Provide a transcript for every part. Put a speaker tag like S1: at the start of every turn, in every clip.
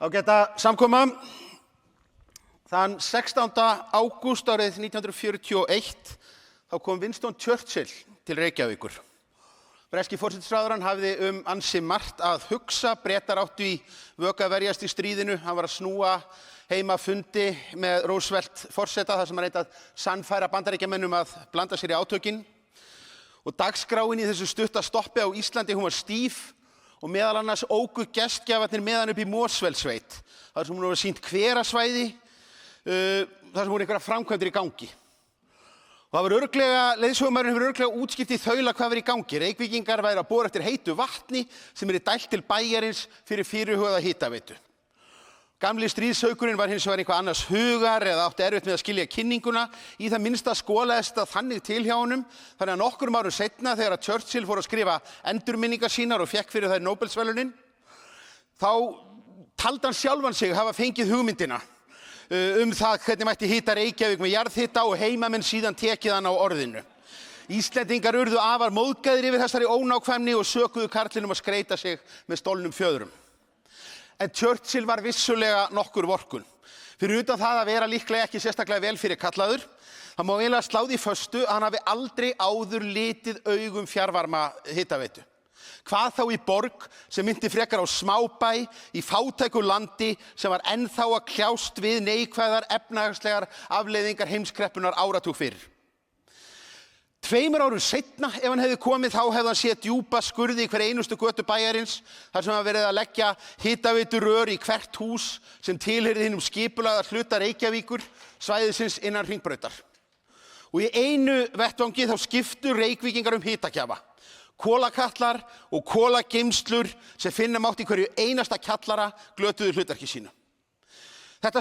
S1: Ágæta samkoma. Þann 16. ágúst árið 1941 þá kom Winston Churchill til Reykjavíkur. Breski forsætisráðherrann hafði ansi margt að hugsa. Bretar áttu í vök að verjast í stríðinu. Hann var að snúa heima fundi með Roosevelt forseta þar sem hann reyndi að sannfæra Bandaríkjamönnum að blanda sér í átökin. Og dagskráin í þessu stutta stoppi á Íslandi hún var stíf og meðal annars óku gestgjafarnir með hann upp í Mosfellssveit. Þar sem hún var sýnt hverasvæði, þar sem voru einhverjar framkvæmdir í gangi. Og það var leiðsögumaðurinn hefur örugglega útskýrt í þaula hvað var í gangi. Reykvíkingar væru að bora eftir heitu vatni sem dælt til bæjarins fyrir fyrirhugaða hitaveitu. Gamli stríðsaukurinn var hins vegar eitthvað annars hugar eða átti erfitt með að skilja kynninguna. Í það minnsta skolaðist það þannig til hjá honum. Þannig að nokkrum árum seinna þegar Churchill fór að skrifa endurminningar sínar og fékk fyrir þær Nóbelsverðlaunin, þá taldi hann sjálfan sig hafa fengið hugmyndina það hvernig mætti hita Reykjavík með jarðhita og heimamenn síðan tekið hann á orðinu. Íslendingar urðu afar móðgæðir yfir þessari ónákvæmni og sökuðu karlinum að skreyta sig með stolnum fjöðrum. En Churchill var vissulega nokkur vorkunn. Fyrir utan það að vera líklega ekki sérstaklega vel fyrir kallaður, það má eiginlega slá því föstu að hann hafi aldrei áður litið augum fjarvarma hitaveitu. Hvað þá í borg sem minnti frekar á smábæ í fátæku landi sem var ennþá að kljást við neikvæðar efnahagslegar afleiðingar heimskreppunar áratug fyrir. 2 árum seinna, ef hann hefði komið, þá hefði hann séð djúpa skurði í hver einustu götu bæjarins, þar sem hann verið að leggja hitaveiturör í hvert hús sem tilheyrði hinum skipulagða hluta Reykjavíkur, svæðisins innan Hringbrautar. Og í einu vettvangi þá skiptu Reykvíkingar hitakjafa. Kolakatlar og kolageymslur sem finna mátti í hverju einasta kjallara glötuðu hlutverki sínu. Þetta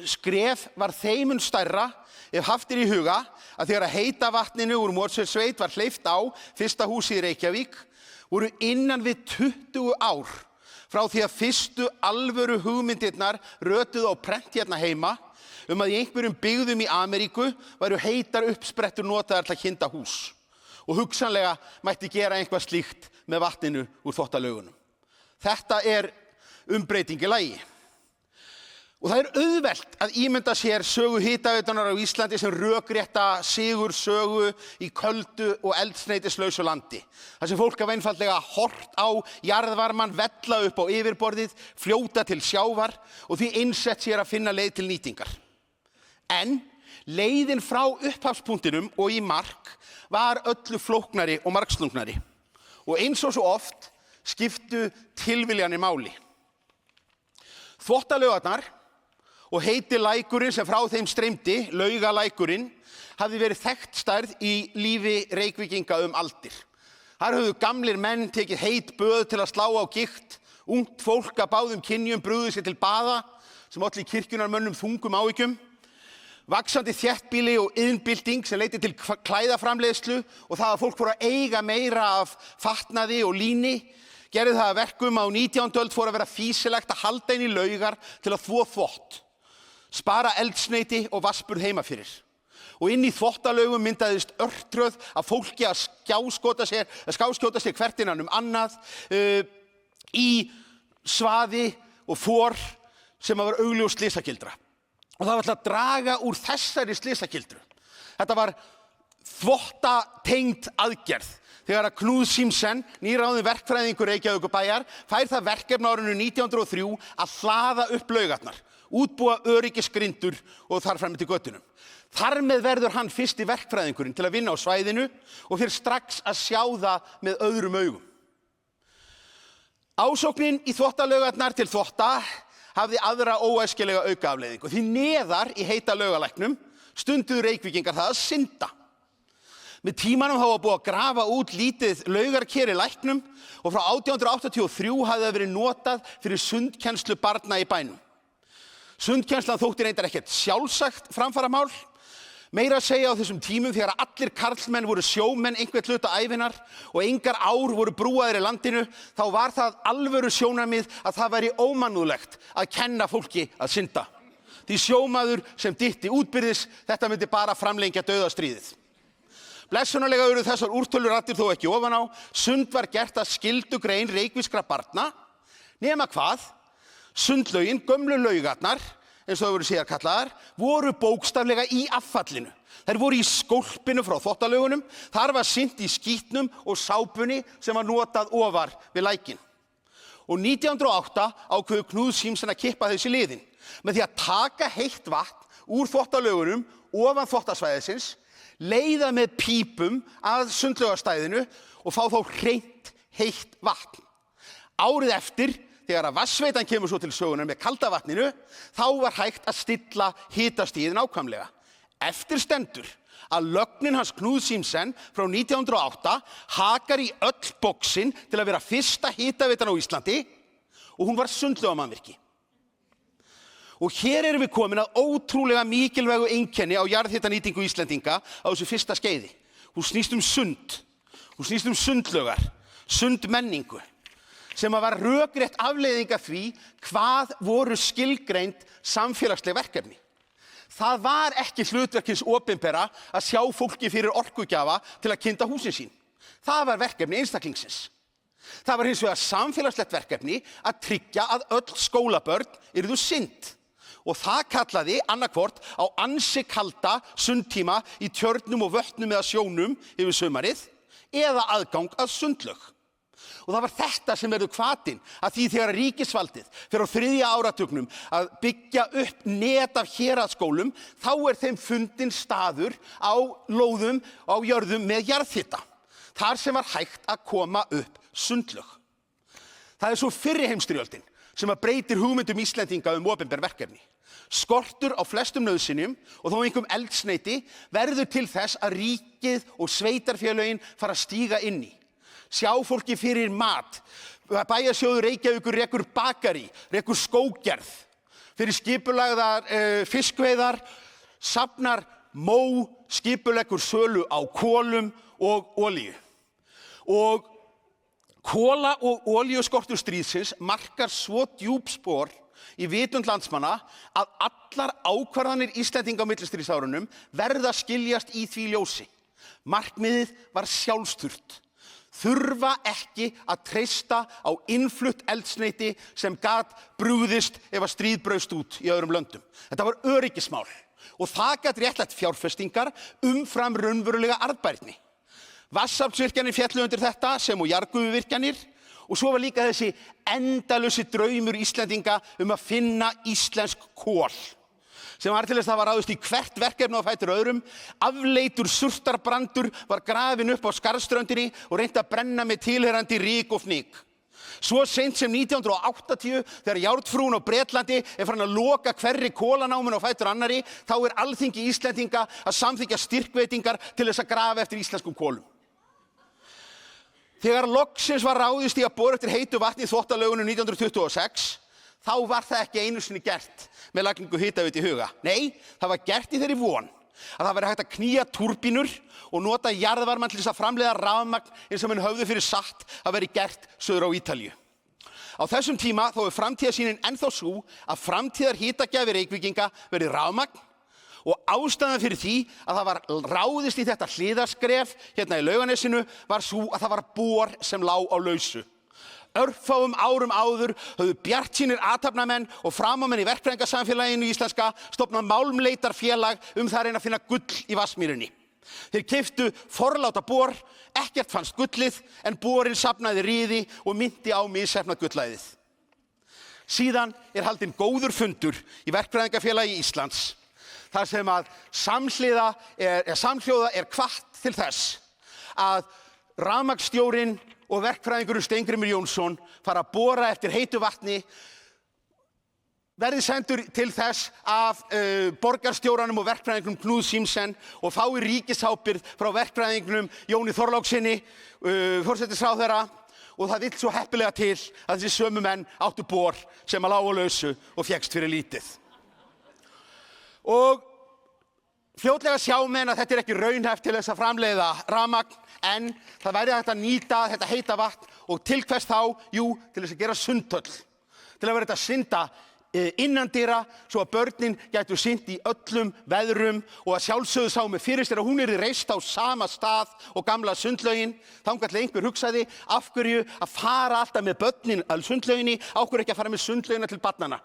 S1: skref var þeim mun stærra ef haft í huga að þegar heita vatninu úr Mosfellssveit var hleypt á fyrsta húsið í Reykjavík voru innan við 20 ár frá því að fyrstu alvöru hugmyndirnar rötuðu á prent hérna heima að í einhverjum byggðum í Ameríku væru heitar uppsprettur notaðar til að kynda hús. Og hugsanlega mætti gera eitthvað slíkt með vatninu úr þvottalaugunum. Þetta umbreyting í lagi. Og það auðvelt að ímynda sér sögu hitaveitunar á Íslandi sem rökrétta sigursögu í köldu og eldsneytislausu landi. Þar sem fólk hafa einfaldlega horft á jarðvarmann vella upp á yfirborðið, fljóta til sjávar og því einsett sér að finna leið til nýtingar. En leiðin frá upphafspunktinum og í mark var öllu flóknari og margslungnari. Og eins og svo oft skiptu tilviljanir máli. Þvottalaugarnar og heiti lækurinn sem frá þeim streymdi, Laugalækurinn, hafði verið þekkt stærð í lífi Reykvíkinga aldir. Þar höfðu gamlir menn tekið heit böð til að slá á gigt, ungt fólk af báðum kynjum brugðu sér til baða sem olli kirkjunarmönnum þungum áhyggjum. Vaxandi þéttbýli og iðnbylting sem leiddi til klæðaframleiðslu og það að fólk fór að eiga meira af fatnaði og líni gerði það að verkum á 19. öld fór að vera fýsilegt að halda inn í laugar til að þvo þvott, spara eldsneyti og vatnsburð heima fyrir. Og inn í þvottalaugum myndaðist örtröð af fólki að skáskjóta sér hvert innan annað í svaði og for sem var augljós slysagildra. Og það var alltaf að draga úr þessari slysagildru. Þetta var þvottatengd aðgerð. Þegar að Knúð Símsen, nýráðinn verkfræðingur Reykjavíkurbæjar, fær það verkefni á árinu 1903 að hlaða upp laugarnar, útbúa öryggisgrindur og þar fram til götunum. Þar með verður hann fyrsti verkfræðingurinn til að vinna á svæðinu og fyrir strax að sjá það með öðrum augum. Ásóknin í þvottalaugarnar til þvotta hafði aðra óæskilega aukaafleiðingu. Því neðar í heita Laugalæknum stunduðu Reykvíkingar það að synda. Með tímanum hafa búið að grafa út lítið laugarker í læknum og frá 1883 hafði það verið notað fyrir sundkennslu barna í bænum. Sundkennslan þótti reyndar ekkert sjálfsagt framfaramál. Meira að segja á þessum tímum þegar allir karlmenn voru sjómenn einhvern hluta ævinnar og engar ár voru brúaðir í landinu, þá var það alvöru sjónarmið að það væri ómannúðlegt að kenna fólki að synda. Því sjómaður sem dytti útbyrðis, þetta myndi bara framlengja dauðastríðið. Blessunarlega eru þessar úrtöluraddir þó ekki ofan á. Sund var gert að skyldugrein reykvískra barna Nema hvað? Sundlaugin, gömlu laugarnar, eins og þau voru síðar kallaðar, voru bókstaflega í affallinu. Þær voru í skólpinu frá þvottalaugunum, þar var synt í skítnum og sápunni sem var notað ofar við lækinn. Og 1908 ákveðu Knud Siemsen að kippa þessi liðin með því að taka heitt vatn úr þvottalaugunum ofan þvottasvæðisins, leiða með pípum að sundlaugarstæðinu og fá þá hreint heitt vatn. Árið eftir, þegar að vatnsveitan kemur svo til sögunar með kalda vatninu, þá var hægt að stilla hitastigið nákvæmlega. Eftir stendur að lögnin hans Knud Siemsen frá 1908 hakar í öll boxin til að vera fyrsta hitaveitan á Íslandi og hún var sundlaugamannvirki. Og hér erum við komin að ótrúlega mikilvægu einkenni á jarðhitanýtingu Íslendinga á þessu fyrsta skeiði. Hún snýst sund, hún snýst sundlaugar, sundmenningu, sem var rökrétt afleiðing af því hvað voru skilgreind samfélagsleg verkefni. Það var ekki hlutverk hins opinbera að sjá fólki fyrir orkugjafa til að kynda húsin sín. Það var verkefni einstaklingsins. Það var hins vegar samfélagslegt verkefni að tryggja að öll skólabörn yrðu synd. Og það kallaði annarkvort á ansi kalda sundtíma í tjörnum og vötnum eða sjónum yfir sumarið eða aðgang að sundlaug. Og það var þetta sem verður hvatinn að því þegar ríkisvaldið fer á 3. áratugnum að byggja upp net af héraðsskólum, þá þeim fundinn staður á lóðum á jörðum með jarðhita, þar sem var hægt að koma upp sundlaug. Það svo fyrri heimsstyrjöldin sem að breytir hugmyndum Íslendinga opinber verkefni. Skortur á flestum nauðsynjum og þó einhverjum eldsneyti verður til þess að ríkið og sveitarfélögin fara að stíga inn í. Sjá fólki fyrir mat, bæjarsjóður Reykjavíkur rekur bakari, rekur skóggerð, fyrir skipulagðar fiskveiðar, safnar skipuleggur sölu á kolum og olíu. Og kola- og olíuskortur stríðsins markar svo djúp spor í vitund landsmanna að allar ákvarðanir Íslendinga á millistríðsárunum verða skiljast í því ljósi. Markmiðið var sjálfsþurft. Þurfa ekki að treysta á innflutt eldsneyti sem gat brugðist ef að stríð braust út í öðrum löndum. Þetta var öryggismál og það gat réttlætt fjárfestingar umfram raunverulega arðbærni. Vatnsaflsvirkjanir féllu undir þetta sem og jarðgufuvirkjanir og svo var líka þessi endalausi draumur Íslendinga að finna íslensk kol, sem var til þess að það var ráðist í hvert verkefni á fætur öðrum. Afleitur surtarbrandur var grafinn upp á Skarðsströndinni og reynt að brenna með tilheyrandi ryk og fnyk. Svo seint sem 1980, þegar járnfrúin á Bretlandi farin að loka hverri kolanámun á fætur annarri, þá Alþingi Íslendinga að samþykkja styrkveitingar til þess að grafa eftir íslenskum kolum. Þegar loksins var ráðist í að bora eftir heitu vatni í Þvottalaugunum 1926, þá var það ekki einu sinni gert með lagningu hitaveitu í huga. Nei, það var gert í þeirri von að það væri hægt að knýja túrbínur og nota jarðvarmann til þess að framleiða rafmagn eins og menn höfðu fyrir satt að veri gert suður á Ítalíu. Á þessum tíma þó framtíðarsýnin ennþá sú að framtíðar hitagjafir Reykvíkinga verði rafmagn og ástæðan fyrir því að það var ráðist í þetta hliðarskref hérna í Laugarnesinu var sú að það var bor sem lá á lausu. Örfáum árum áður höfðu bjartsýnir athafnamenn og framámenn í verkfræðingasamfélaginu íslenska stofnað málmleitarfélag það að reyna að finna gull í Vatnsmýrinni. Þeir keyptu forláta bor, ekkert fannst gullið en borinn safnaði ryði og minnti á misheppnað gullæðið. Síðan haldinn góður fundur í verkfræðingafélagi Íslands þar sem að samhljóða hvatt til þess að rafmagnsstjórinn og verkfræðingurinn Steingrímur Jónsson fara að bora eftir heitu vatni, verði sendur til þess af borgarstjóranum og verkfræðingnum Knud Siemsen og fái ríkisábyrgð frá verkfræðingnum Jóni Þorlákssyni, forsætisráðherra, og það vill svo heppilega til að þessi sömu menn áttu bor sem að lá á lausu og fékkst fyrir lítið. Og fljótlega sjá menn að þetta ekki raunhæft til þess að framleiða rafmagn, en það væri hægt að nýta þetta heita vatn og til hvers þá? Jú, til þess að gera sundhöll. Til að vera þetta synda innandyra svo að börnin gætu sinnt í öllum veðrum og að sjálfsögðu sá með fyrir sér að hún yrði reist á sama stað og gamla sundlaugin. Þangað til einhver hugsaði af hverju að fara alltaf með börnin að sundlauginni, á hverju ekki að fara með sundlaugina til barnanna.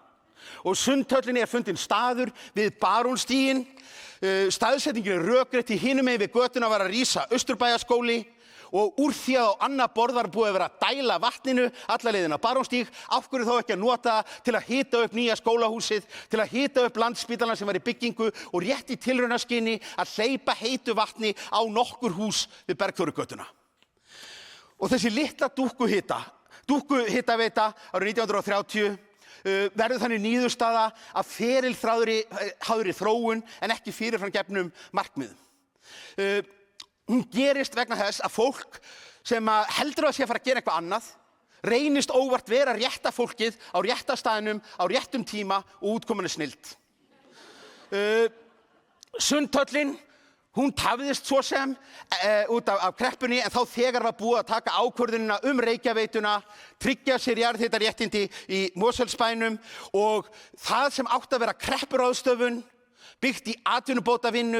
S1: Og sundhöllinni fundinn staður við Barónsstíginn. Staðsetningin rökrétt í hinum megin við götuna var að rísa Austurbæjarskóli. Og úr því að á annað borð var búið að vera að dæla vatninu alla leiðina á Barónsstíg, af hverju þá ekki að nota til að hita upp nýja skólahúsið, til að hita upp Landspítalann sem var í byggingu og rétt í tilraunaskyni að hleypa heitu vatni á nokkur hús við Bergþórugötuna. Og þessi litla dúkkuhitaveita árið 1930 verður þannig niðurstaða að ferilháðri þróun en ekki fyrirframgefnum markmiðum. Hún gerist vegna þess að fólk sem heldur að sé að fara að gera eitthvað annað reynist óvart vera rétta fólkið á rétta staðnum á réttum tíma og útkoman snilld. Sundhöllin, hún tafðist svo sem út af kreppunni en þá þegar var búið að taka ákvörðunina Reykjaveituna, tryggja sér jarðhitaréttindi í Mosfellsbænum og það sem átti að vera kreppuráðstöfun byggt í atvinnubótavinnu,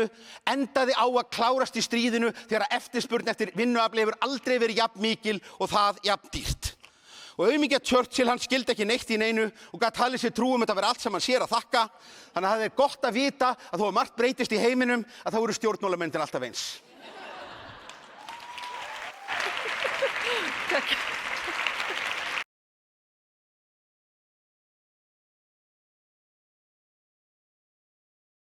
S1: endaði á að klárast í stríðinu þegar eftirspurn eftir vinnuafli hefur aldrei verið jafn mikil og það jafn dýrt. Og aumingja Churchill, hann skildi ekki neitt í neinu og gat talið sér trú þetta vera allt sem hann sér að þakka. Þannig að það er gott að vita að þó að margt breytist í heiminum, að þá eru stjórnmálamennirnir alltaf eins.
S2: Takk.